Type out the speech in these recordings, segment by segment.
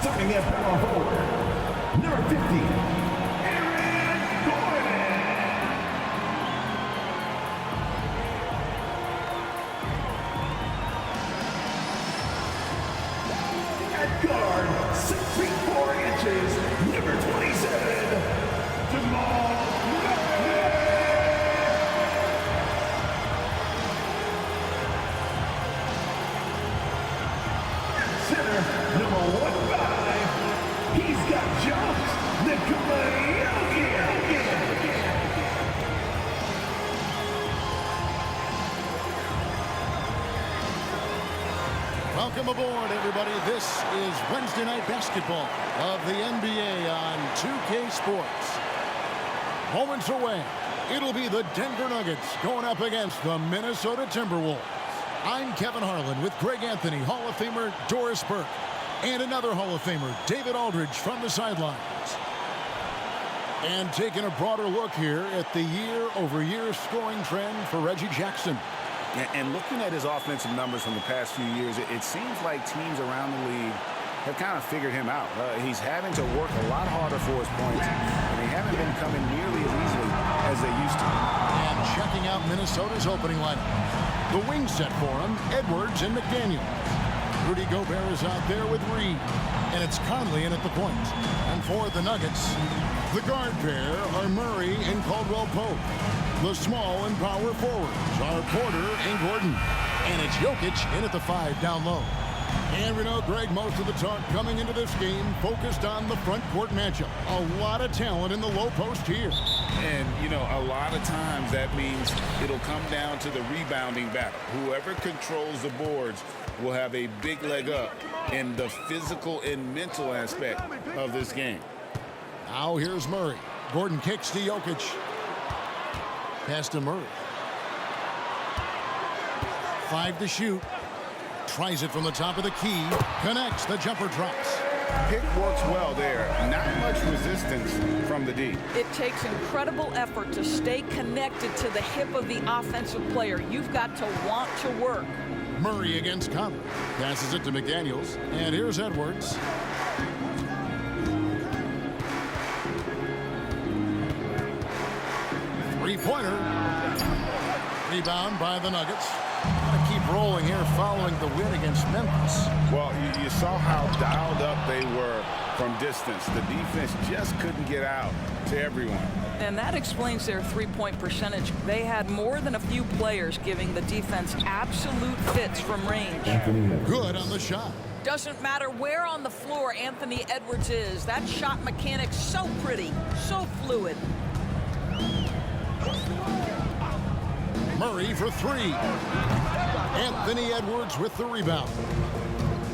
Starting at power forward, number 50. Guard, 6 feet 4 inches, number 27, center, number 15, he's got jumps, Nikola Jokic. Welcome aboard, everybody. This is Wednesday Night Basketball of the NBA on 2K Sports. Moments away, it'll be the Denver Nuggets going up against the Minnesota Timberwolves. I'm Kevin Harlan with Greg Anthony, Hall of Famer Doris Burke, and another Hall of Famer, David Aldridge, from the sidelines. And taking a broader look here at the year-over-year scoring trend for Reggie Jackson. And looking at his offensive numbers from the past few years, it seems like teams around the league have kind of figured him out. He's having to work a lot harder for his points, and they haven't been coming nearly as easily as they used to. And checking out Minnesota's opening lineup. The wing set for him, Edwards and McDaniel. Rudy Gobert is out there with Reed, and it's Conley in at the point. And for the Nuggets, the guard pair are Murray and Caldwell Pope. The small and power forwards are Porter and Gordon. And it's Jokic in at the 5 down low. And we know, Greg, most of the talk coming into this game focused on the front court matchup. A lot of talent in the low post here. And, you know, a lot of times that means it'll come down to the rebounding battle. Whoever controls the boards will have a big leg up in the physical and mental aspect of this game. Now here's Murray. Gordon kicks to Jokic. Pass to Murray. 5 to shoot. Tries it from the top of the key. Connects. The jumper drops. Pick works well there. Not much resistance from the D. It takes incredible effort to stay connected to the hip of the offensive player. You've got to want to work. Murray against Conley. Passes it to McDaniels. And here's Edwards. Three-pointer. Rebound by the Nuggets. Gotta keep rolling here following the win against Memphis. Well, you saw how dialed up they were from distance. The defense just couldn't get out to everyone. And that explains their three-point percentage. They had more than a few players giving the defense absolute fits from range. Good on the shot. Doesn't matter where on the floor Anthony Edwards is. That shot mechanic's so pretty, so fluid. Murray for 3. Anthony Edwards with the rebound.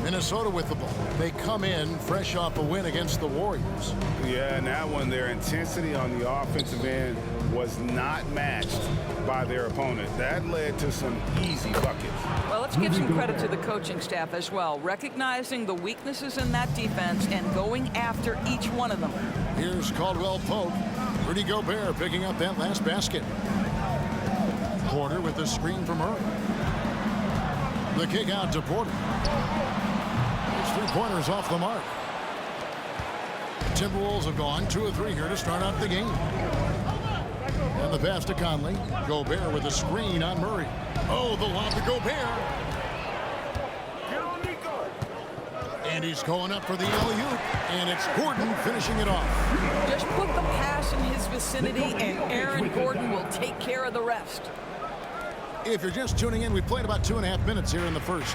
Minnesota with the ball. They come in fresh off a win against the Warriors. Yeah, and that one, their intensity on the offensive end was not matched by their opponent. That led to some easy buckets. Well, let's give some credit to the coaching staff as well, recognizing the weaknesses in that defense and going after each one of them. Here's Caldwell Pope. Rudy Gobert picking up that last basket. Porter with the screen from Murray. The kick out to Porter. His three-pointers off the mark. The Timberwolves have gone 2 of 3 here to start out the game. And the pass to Conley. Gobert with a screen on Murray. Oh, the lob to Gobert. And he's going up for the alley-oop. And it's Gordon finishing it off. Just put the pass in his vicinity, and Aaron Gordon will take care of the rest. If you're just tuning in, we played about 2.5 minutes here in the first.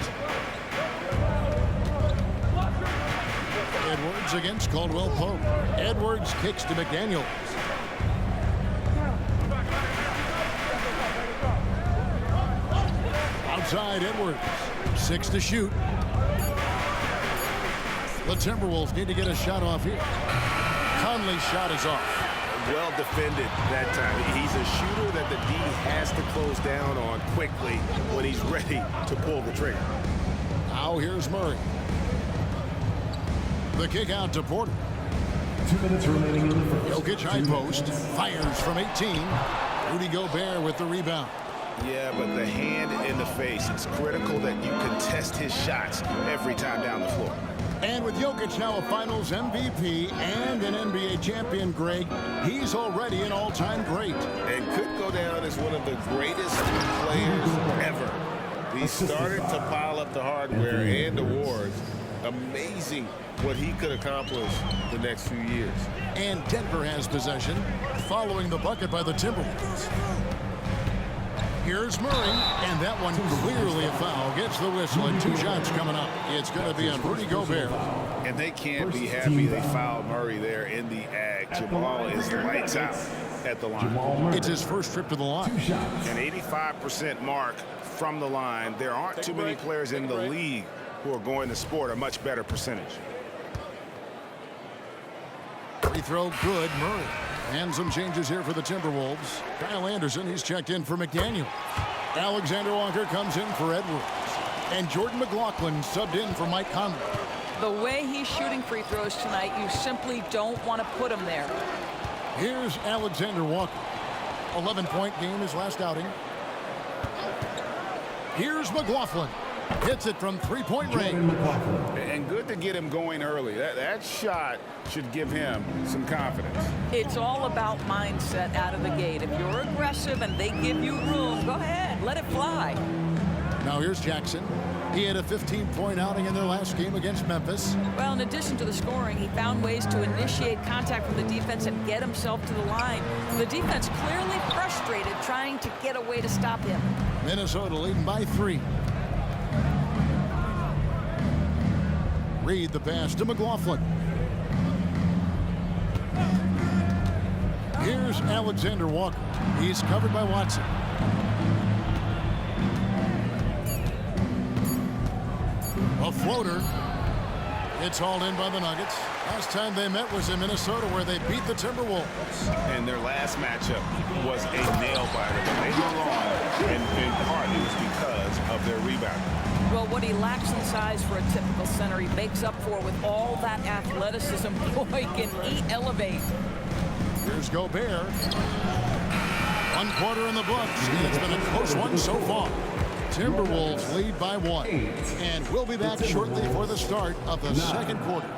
Edwards against Caldwell Pope. Edwards kicks to McDaniels. Outside Edwards. 6 to shoot. The Timberwolves need to get a shot off here. Conley's shot is off. Well defended that time. He's a shooter that the D has to close down on quickly when he's ready to pull the trigger. Now here's Murray. The kick out to Porter. 2 minutes remaining in the first. Jokic high post. Fires from 18. Rudy Gobert with the rebound. Yeah, but the hand in the face, it's critical that you contest his shots every time down the floor. And with Jokic now a Finals MVP and an NBA champion, Greg, he's already an all-time great. And could go down as one of the greatest players ever. He started to pile up the hardware and awards. Amazing what he could accomplish the next few years. And Denver has possession, following the bucket by the Timberwolves. Here's Murray, and that one clearly a foul. Gets the whistle, and 2 shots coming up. It's going to be on Rudy Gobert. And they can't be happy they fouled Murray there in the ag. Jamal is lights out at the line. It's his first trip to the line. An 85% mark from the line. There aren't too many players in the league who are going to sport a much better percentage. Free throw good, Murray. And some changes here for the Timberwolves. Kyle Anderson, he's checked in for McDaniel. Alexander Walker comes in for Edwards. And Jordan McLaughlin subbed in for Mike Conley. The way he's shooting free throws tonight, you simply don't want to put him there. Here's Alexander Walker. 11-point game his last outing. Here's McLaughlin. Hits it from three-point range. And good to get him going early. That shot should give him some confidence. It's all about mindset out of the gate. If you're aggressive and they give you room, go ahead, let it fly. Now here's Jackson. He had a 15-point outing in their last game against Memphis. Well, in addition to the scoring, he found ways to initiate contact from the defense and get himself to the line. The defense clearly frustrated, trying to get a way to stop him. Minnesota leading by 3. Reed the pass to McLaughlin. Here's Alexander Walker. He's covered by Watson. A floater. It's hauled in by the Nuggets. Last time they met was in Minnesota, where they beat the Timberwolves. And their last matchup was a nail-biter, but they hung on, and in part it was because of their rebounding. Well, what he lacks in size for a typical center, he makes up for with all that athleticism. Boy, can he elevate. Here's Gobert. 1 quarter in the books, and it's been a close one so far. Timberwolves lead by 1. And we'll be back shortly for the start of the second quarter.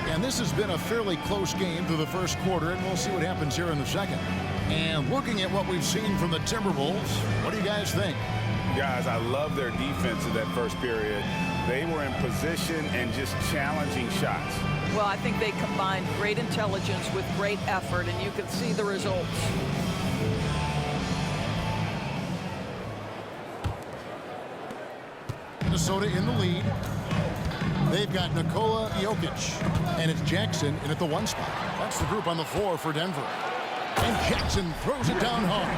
And this has been a fairly close game through the first quarter, and we'll see what happens here in the second. And looking at what we've seen from the Timberwolves, what do you guys think? Guys, I love their defense in that first period. They were in position and just challenging shots. Well, I think they combined great intelligence with great effort, and you can see the results. Minnesota in the lead. They've got Nikola Jokic, and it's Jackson in at the 1 spot. That's the group on the floor for Denver. And Jackson throws it down hard.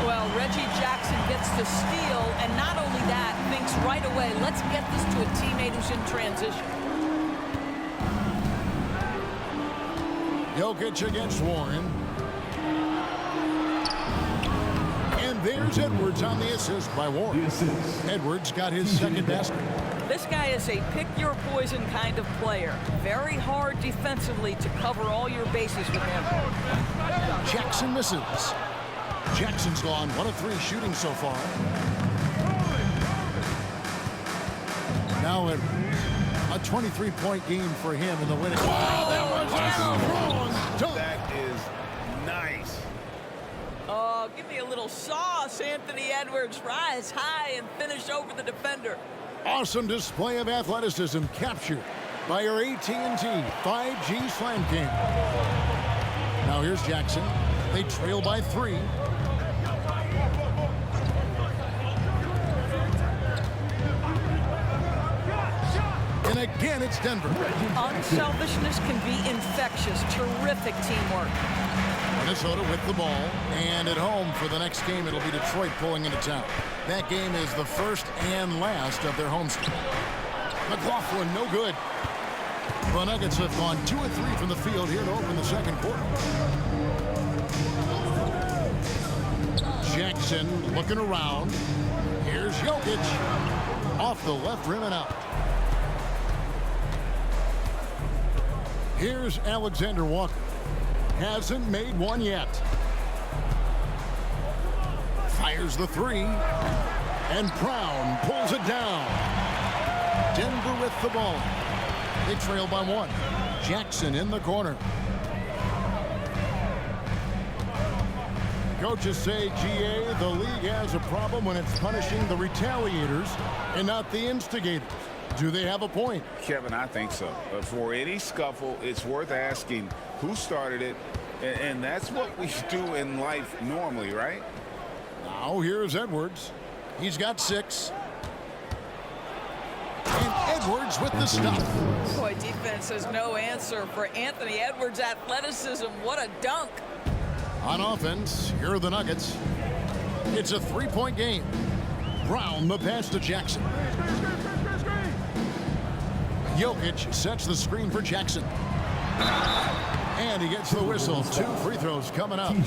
Well, Reggie Jackson gets the steal, and not only that, thinks right away, let's get this to a teammate who's in transition. Jokic against Warren. And there's Edwards on the assist by Warren. Edwards got his second basket. This guy is a pick-your-poison kind of player. Very hard defensively to cover all your bases with him. Jackson misses. Jackson's gone 1 of 3 shooting so far. Now a 23-point game for him in the winning. That is nice. Oh, give me a little sauce, Anthony Edwards. Rise high and finish over the defender. Awesome display of athleticism captured by your AT&T 5G Slam Cam. Now here's Jackson. They trail by 3. And again, it's Denver. Unselfishness can be infectious. Terrific teamwork. Minnesota with the ball. And at home for the next game, it'll be Detroit pulling into town. That game is the first and last of their homestand. McLaughlin, no good. The Nuggets have gone 2 of 3 from the field here to open the second quarter. Jackson looking around. Here's Jokic. Off the left rim and out. Here's Alexander Walker. Hasn't made one yet. Fires the three. And Brown pulls it down. Denver with the ball. They trail by 1. Jackson in the corner. Coaches say, GA, the league has a problem when it's punishing the retaliators and not the instigators. Do they have a point? Kevin, I think so. For any scuffle, it's worth asking who started it, and that's what we do in life normally, right? Now here's Edwards. He's got 6. And Edwards with the stop. Boy, defense has no answer for Anthony Edwards' athleticism. What a dunk. On offense, here are the Nuggets. It's a 3-point game. Brown the pass to Jackson. Jokic sets the screen for Jackson. And he gets the whistle. 2 free throws coming up. And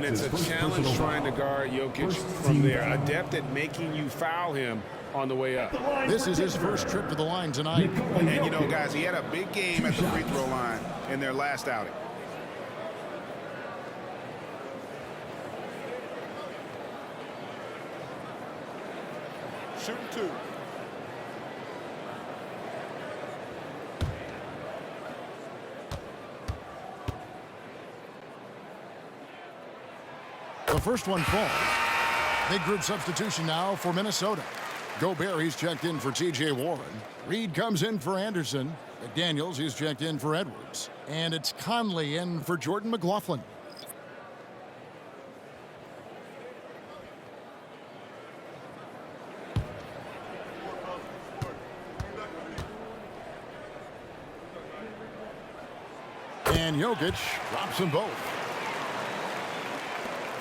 it's a challenge trying to guard Jokic from there. Adept at making you foul him on the way up. This is his first trip to the line tonight. And you know, guys, he had a big game at the free throw line in their last outing. Shooting 2. The first one falls. Big group substitution now for Minnesota. Gobert, he's checked in for T.J. Warren. Reed comes in for Anderson. McDaniels, he's checked in for Edwards. And it's Conley in for Jordan McLaughlin. And Jokic drops them both.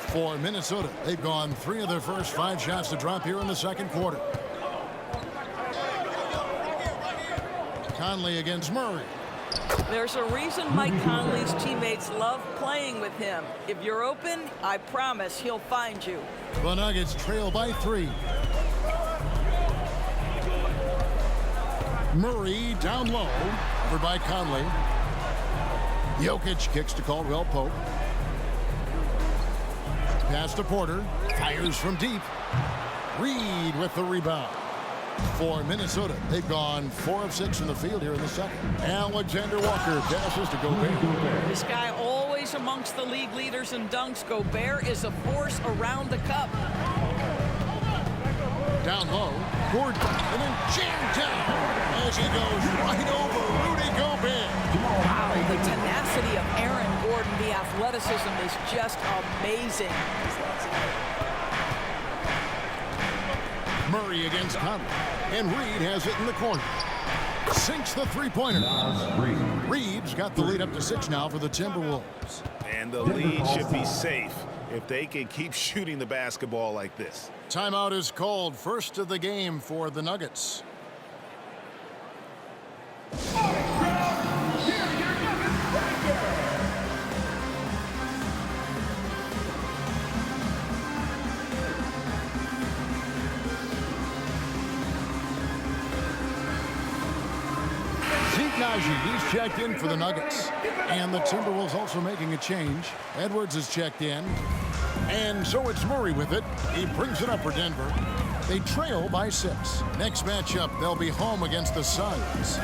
For Minnesota, they've gone 3 of their first 5 shots to drop here in the second quarter. Conley against Murray. There's a reason Mike Conley's teammates love playing with him. If you're open, I promise he'll find you. The Nuggets trail by 3. Murray down low, over by Conley. Jokic kicks to Caldwell Pope. Pass to Porter. Fires from deep. Reed with the rebound. For Minnesota, they've gone 4 of 6 from the field here in the second. Alexander Walker passes to Gobert. This guy always amongst the league leaders in dunks. Gobert is a force around the cup. Down low, Gordon, and then jammed down as he goes right over Rudy Gobert. Wow, the tenacity of Aaron Gordon, the athleticism is just amazing. Murray against Conley, and Reed has it in the corner. Sinks the three-pointer. Reed's got the lead up to 6 now for the Timberwolves. And the lead should be safe if they can keep shooting the basketball like this. Timeout is called. First of the game for the Nuggets. He's checked in for the Nuggets. And the Timberwolves also making a change. Edwards is checked in. And so it's Murray with it. He brings it up for Denver. They trail by 6. Next matchup, they'll be home against the Suns.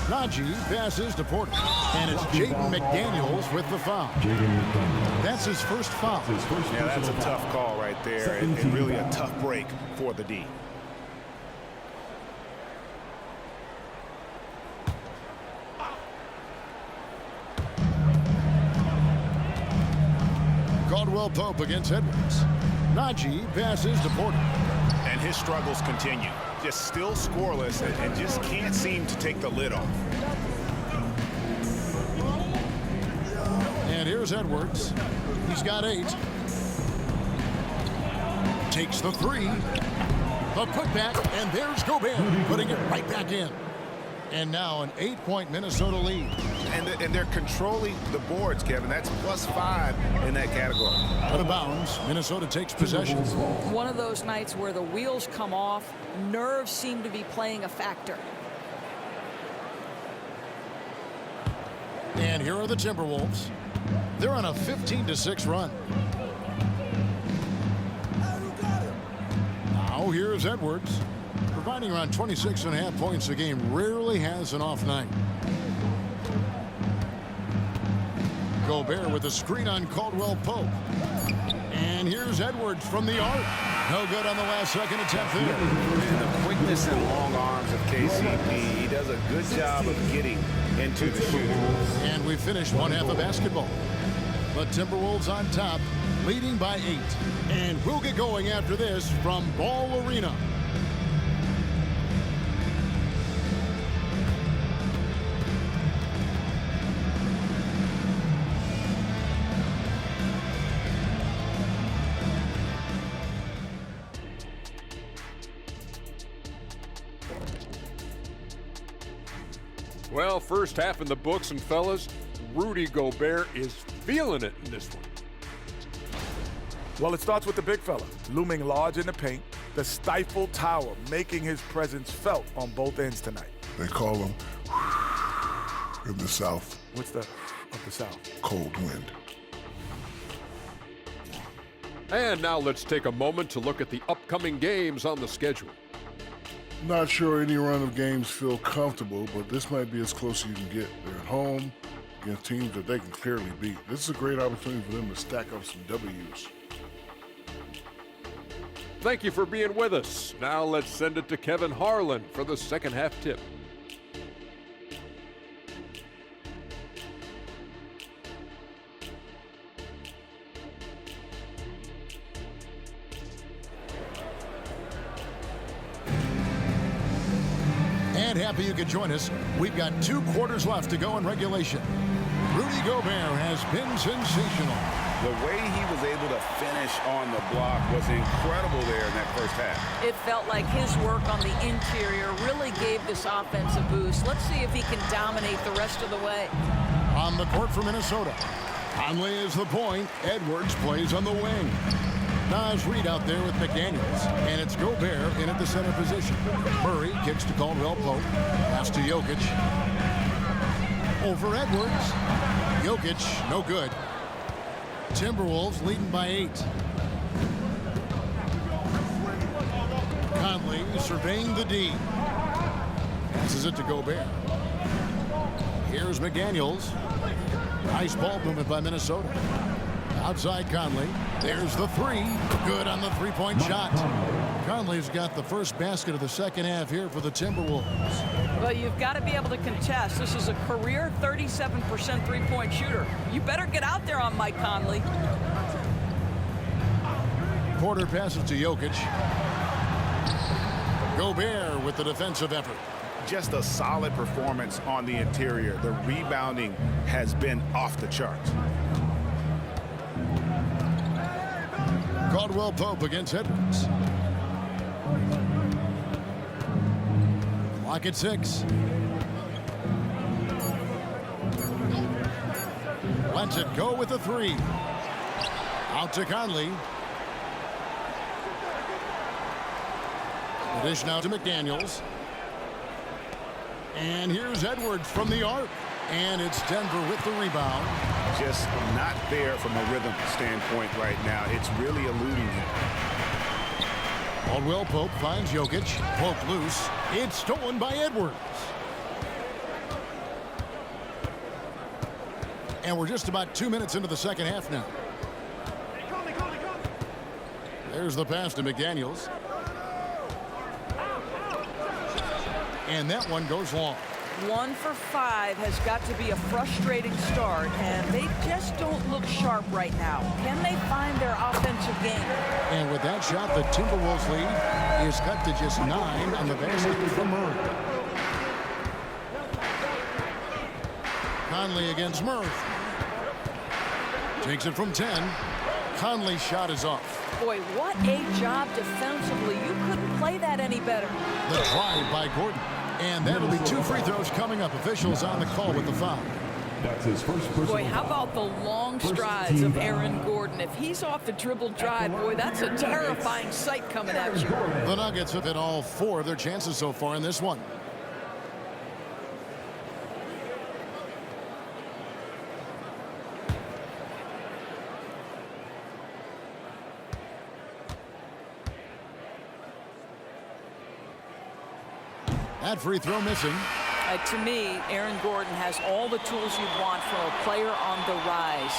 Najee passes to Porter. And it's Jaden McDaniels with the foul. That's his first foul. Yeah, that's a tough call right there. And really a tough break for the D. Caldwell Pope against Edwards. Najee passes to Porter. And and his struggles continue. Just still scoreless and just can't seem to take the lid off. And here's Edwards. He's got 8. Takes the 3. The putback, and there's Gobert putting it right back in. And now an 8-point Minnesota lead. And they're controlling the boards, Kevin. That's +5 in that category. Out of bounds, Minnesota takes possession. One of those nights where the wheels come off, nerves seem to be playing a factor. And here are the Timberwolves. They're on a 15-6 run. Now here's Edwards, providing around 26.5 points a game. Rarely has an off night. Gobert with a screen on Caldwell Pope. And here's Edwards from the arc. No good on the last second attempt there. And the quickness and long arms of KCP, he does a good job of getting into the shooter. And we finished one half of basketball. The Timberwolves on top, leading by 8. And we'll get going after this from Ball Arena. Well, first half in the books, and fellas, Rudy Gobert is feeling it in this one. Well, it starts with the big fella, looming large in the paint, the stifled tower making his presence felt on both ends tonight. They call him in the South. What's the of the South? Cold wind. And now let's take a moment to look at the upcoming games on the schedule. Not sure any run of games feel comfortable, but this might be as close as you can get. They're at home against teams that they can clearly beat. This is a great opportunity for them to stack up some W's. Thank you for being with us. Now let's send it to Kevin Harlan for the second half tip. And happy you could join us. We've got 2 quarters left to go in regulation. Rudy Gobert has been sensational. The way he was able to finish on the block was incredible there in that first half. It felt like his work on the interior really gave this offense a boost. Let's see if he can dominate the rest of the way. On the court for Minnesota. Conley is the point. Edwards plays on the wing. Nas Reed out there with McDaniels. And it's Gobert in at the center position. Murray kicks to Caldwell Pope. Pass to Jokic. Over Edwards. Jokic, no good. Timberwolves leading by 8. Conley surveying the D. Passes it to Gobert. Here's McDaniels. Nice ball movement by Minnesota. Outside Conley. There's the 3. Good on the three-point shot. Conley's got the first basket of the second half here for the Timberwolves. Well, you've got to be able to contest. This is a career 37% three-point shooter. You better get out there on Mike Conley. Porter passes to Jokic. Gobert with the defensive effort. Just a solid performance on the interior. The rebounding has been off the charts. Caldwell Pope against Edwards. Clock at 6. Lets it go with the 3. Out to Conley. The dish now to McDaniels. And here's Edwards from the arc. And it's Denver with the rebound. Just not there from a rhythm standpoint right now. It's really eluding him. Caldwell Pope finds Jokic. Pope loose. It's stolen by Edwards. And we're just about 2 minutes into the second half now. There's the pass to McDaniels. And that one goes long. 1 for 5 has got to be a frustrating start, and they just don't look sharp right now. Can they find their offensive game? And with that shot, the Timberwolves lead is cut to just 9 on the basket for Murray. Conley against Murray. Takes it from 10. Conley's shot is off. Boy, what a job defensively. You couldn't play that any better. The drive by Gordon. And that'll be 2 free throws coming up. Officials on the call with the foul. That's his first personal Boy, how about the long strides of Aaron Gordon? If he's off the dribble drive, boy, that's a terrifying sight coming at you. The Nuggets have hit all 4 of their chances so far in this one. That free throw missing. To me, Aaron Gordon has all the tools you'd want from a player on the rise.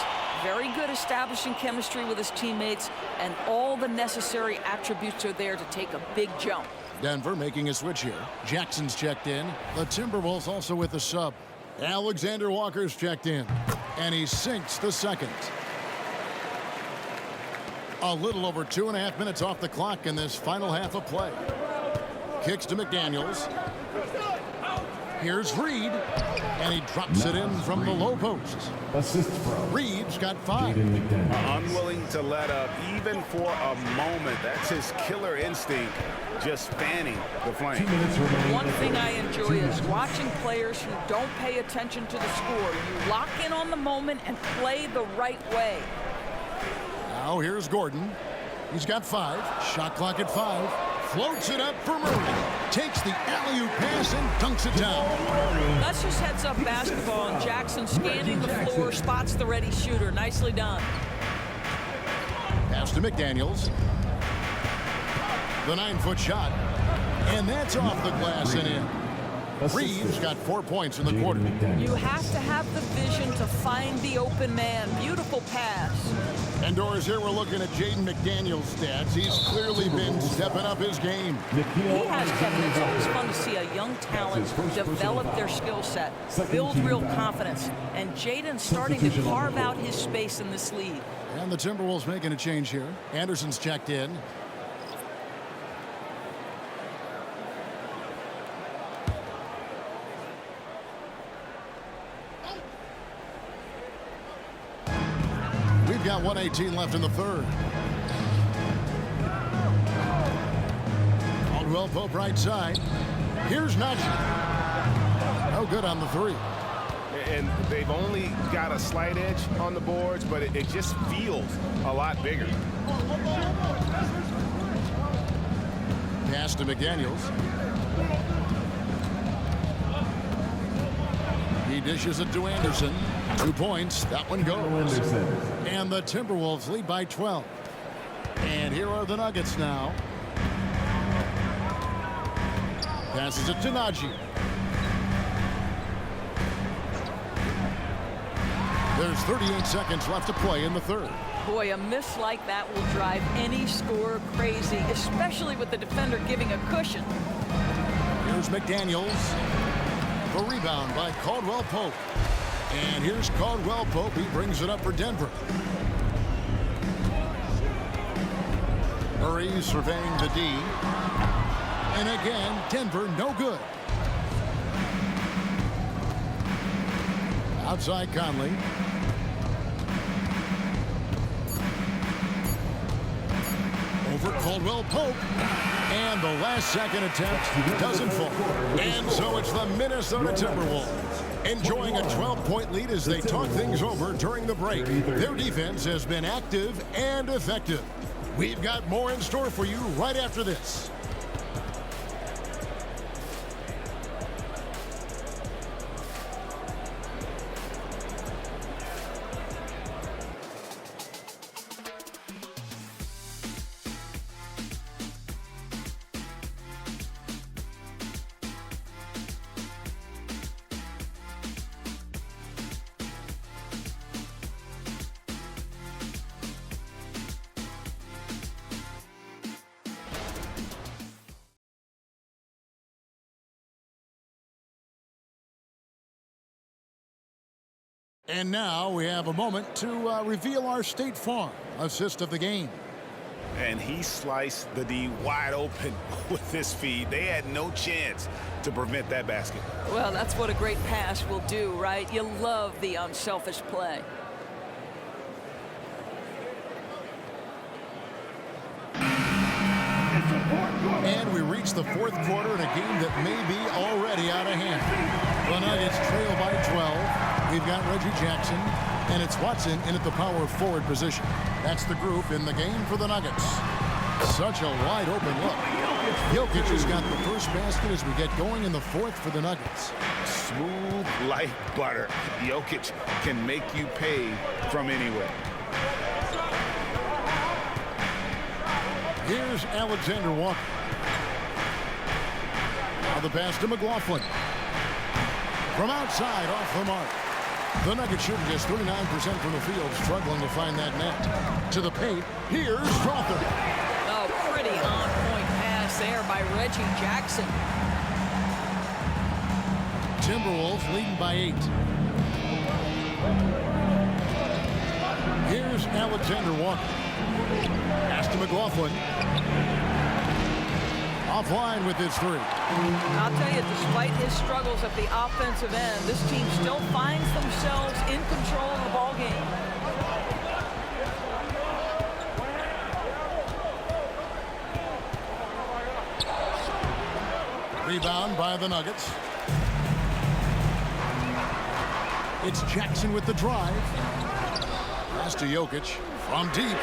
Very good establishing chemistry with his teammates, and all the necessary attributes are there to take a big jump. Denver making a switch here. Jackson's checked in. The Timberwolves also with the sub. Alexander Walker's checked in, and he sinks the second. A little over 2.5 minutes off the clock in this final half of play. Kicks to McDaniels. Here's Reed, and he drops it in from the low post. Assists from Reed's got 5. Unwilling to let up even for a moment. That's his killer instinct, just fanning the flame. One thing I enjoy is watching players who don't pay attention to the score. You lock in on the moment and play the right way. Now here's Gordon. He's got 5. Shot clock at 5. Floats it up for Murray. Takes the alley-oop pass and dunks it down. That's just heads-up basketball, and Jackson scanning the floor, spots the ready shooter. Nicely done. Pass to McDaniels. The 9-foot shot. And that's off the glass and in. Reeves got 4 points in the quarter. You have to have the vision to find the open man. Beautiful pass. And Doris, here we're looking at Jaden McDaniels' stats. He's clearly been stepping up his game. He has, Kevin. It's always fun to see a young talent develop their skill set, build real confidence. And Jaden's starting to carve out his space in this league. And the Timberwolves making a change here. Anderson's checked in. We've got 1:18 left in the third. Caldwell Pope right side. Here's Najee. No good on the 3. And they've only got a slight edge on the boards, but it just feels a lot bigger. Pass to McDaniels. He dishes it to Anderson. 2 points. That one goes. And the Timberwolves lead by 12. And here are the Nuggets now. Passes it to Najee. There's 38 seconds left to play in the third. Boy, a miss like that will drive any scorer crazy, especially with the defender giving a cushion. Here's McDaniels. The rebound by Caldwell Pope. And here's Caldwell Pope. He brings it up for Denver. Murray surveying the D. And again, Denver no good. Outside Conley. Over Caldwell Pope. And the last second attempt doesn't fall. And so it's the Minnesota Timberwolves enjoying a 12-point lead as they talk things over during the break. Their defense has been active and effective. We've got more in store for you right after this. And now we have a moment to reveal our State Farm assist of the game. And he sliced the D wide open with his feed. They had no chance to prevent that basket. Well, that's what a great pass will do, right? You love the unselfish play. And we reach the fourth quarter in a game that may be already out of hand. The Nuggets trail by 12. We've got Reggie Jackson, and it's Watson in at the power forward position. That's the group in the game for the Nuggets. Such a wide open look. Jokic has got the first basket as we get going in the fourth for the Nuggets. Smooth like butter. Jokic can make you pay from anywhere. Here's Alexander Walker. Now the pass to McLaughlin. From outside, off the mark. The Nuggets shooting just 39% from the field, struggling to find that net. To the paint, here's Crawford. Oh, pretty on-point pass there by Reggie Jackson. Timberwolves leading by 8. Here's Alexander Walker. Pass to McLaughlin. Offline with his three. I'll tell you, despite his struggles at the offensive end, this team still finds themselves in control of the ball game. Rebound by the Nuggets. It's Jackson with the drive. Pass to Jokic from deep.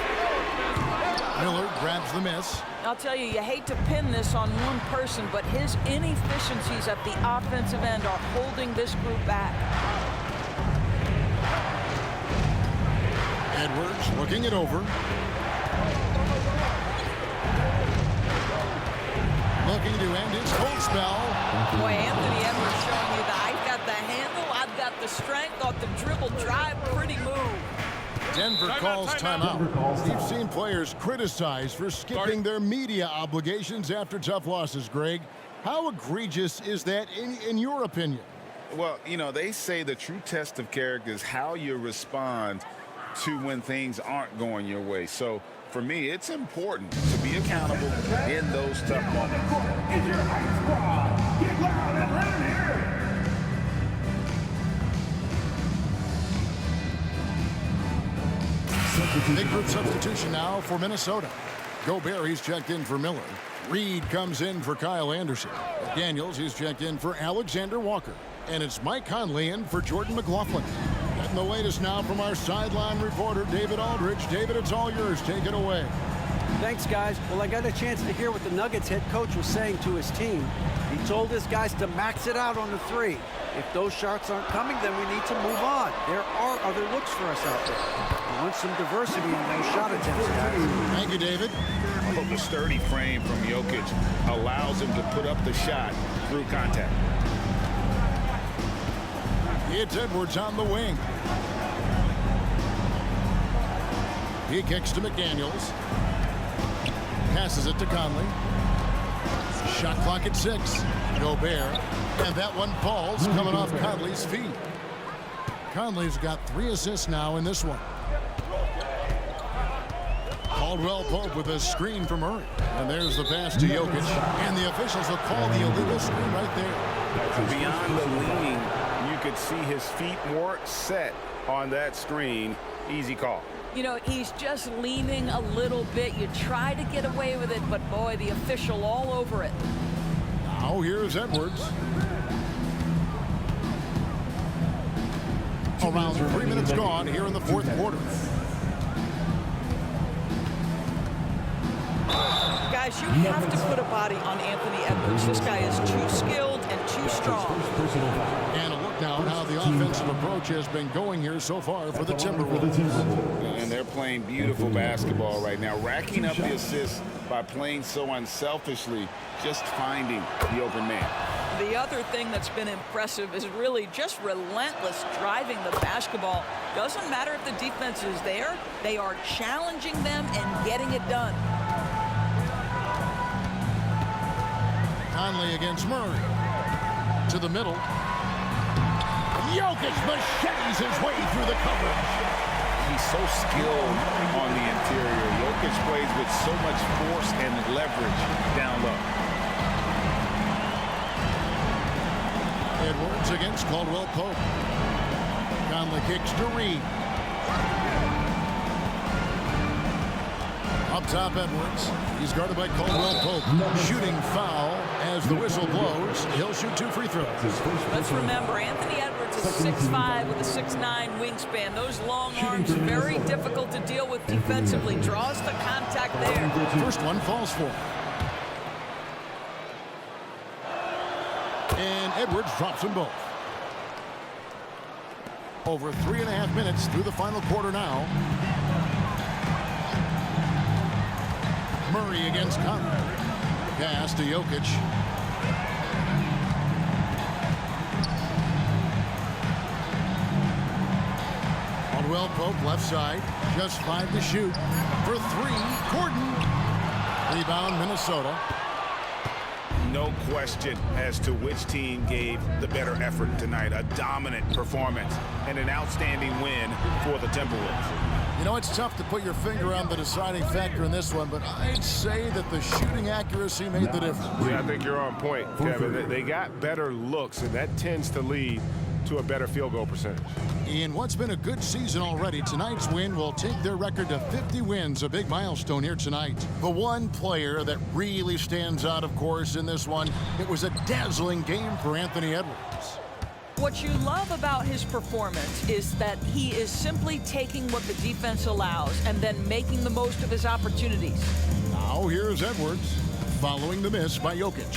Miller grabs the miss. I'll tell you, you hate to pin this on one person, but his inefficiencies at the offensive end are holding this group back. Edwards looking it over. Looking to end his cold spell. Boy, Anthony Edwards showing you that I've got the handle, I've got the strength off the dribble drive, pretty move. Denver calls timeout. We've seen players criticized for skipping their media obligations after tough losses, Greg. How egregious is that in your opinion? Well, you know, they say the true test of character is how you respond to when things aren't going your way. So, for me, it's important to be accountable in those tough moments. Is your high squad. Get loud and let them hear it. Big group substitution now for Minnesota. Gobert, he's checked in for Miller. Reed comes in for Kyle Anderson. Daniels, he's checked in for Alexander Walker. And it's Mike Conley in for Jordan McLaughlin. Getting the latest now from our sideline reporter, David Aldridge. David, it's all yours. Take it away. Thanks, guys. Well, I got a chance to hear what the Nuggets head coach was saying to his team. He told his guys to max it out on the three. If those shots aren't coming, then we need to move on. There are other looks for us out there. We want some diversity in those shot attempts, guys. Thank you, David. Well, the sturdy frame from Jokic allows him to put up the shot through contact. It's Edwards on the wing. He kicks to McDaniels. Passes it to Conley. Shot clock at 6. Gobert. And that one falls coming off Conley's feet. Conley's got 3 assists now in this one. Caldwell Pope with a screen from Murray. And there's the pass to Jokic. And the officials will call the illegal screen right there. Beyond the leaning, you could see his feet weren't set on that screen. Easy call. You know, he's just leaning a little bit. You try to get away with it, but boy, the official all over it. Now here's Edwards. Around 3 minutes gone here in the fourth quarter. Guys, you have to put a body on Anthony Edwards. This guy is too skilled and too strong. And a look now at how the offensive approach has been going here so far for the Timberwolves. And they're playing beautiful basketball right now, racking up the assists by playing so unselfishly, just finding the open man. The other thing that's been impressive is really just relentless driving the basketball. Doesn't matter if the defense is there, they are challenging them and getting it done. Conley against Murray. To the middle. Jokic machetes his way through the coverage. He's so skilled on the interior. Jokic plays with so much force and leverage down low. Edwards against Caldwell Pope. Conley kicks to Reed. Up top, Edwards. He's guarded by Caldwell Pope. Shooting foul as the whistle blows. He'll shoot 2 free throws. Let's remember, Anthony Edwards is 6'5" with a 6'9" wingspan. Those long arms, very difficult to deal with defensively. Draws the contact there. First one falls for him. And Edwards drops them both. Over 3.5 minutes through the final quarter now. Murray against Conley. Pass to Jokic. Caldwell Pope left side. Just 5 to shoot. For 3, Gordon. Rebound, Minnesota. No question as to which team gave the better effort tonight. A dominant performance and an outstanding win for the Timberwolves. You know, it's tough to put your finger on the deciding factor in this one, but I'd say that the shooting accuracy made the difference. Yeah, I think you're on point, Kevin. They got better looks, and that tends to lead to a better field goal percentage. In what's been a good season already, tonight's win will take their record to 50 wins, a big milestone here tonight. The one player that really stands out, of course, in this one, it was a dazzling game for Anthony Edwards. What you love about his performance is that he is simply taking what the defense allows and then making the most of his opportunities. Now here's Edwards following the miss by Jokic.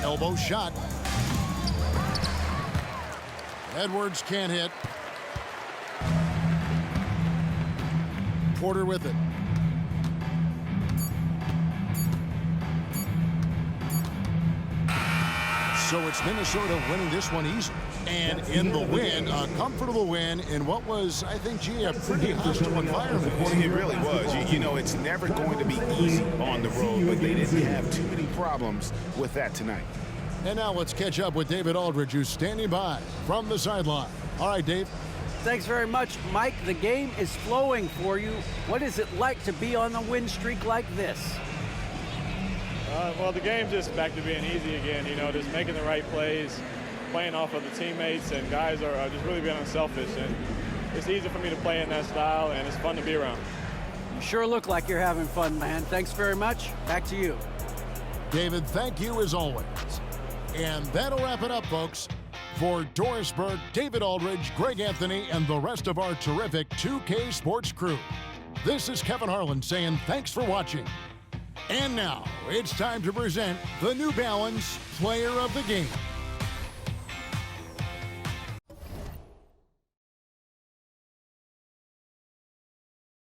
Elbow shot. Edwards can't hit. Porter with it. So it's Minnesota winning this one easily. And in the win, a comfortable win in what was, I think, a pretty hostile environment. It really was. You know, it's never going to be easy on the road, but they didn't have too many problems with that tonight. And now let's catch up with David Aldridge, who's standing by from the sideline. All right, Dave. Thanks very much, Mike. The game is flowing for you. What is it like to be on a win streak like this? Well, the game's just back to being easy again, you know, just making the right plays, playing off of the teammates, and guys are just really being unselfish. And it's easy for me to play in that style, and it's fun to be around. You sure look like you're having fun, man. Thanks very much. Back to you. David, thank you as always. And that'll wrap it up, folks. For Doris Burke, David Aldridge, Greg Anthony, and the rest of our terrific 2K Sports crew, this is Kevin Harlan saying thanks for watching. And now, it's time to present the New Balance Player of the Game.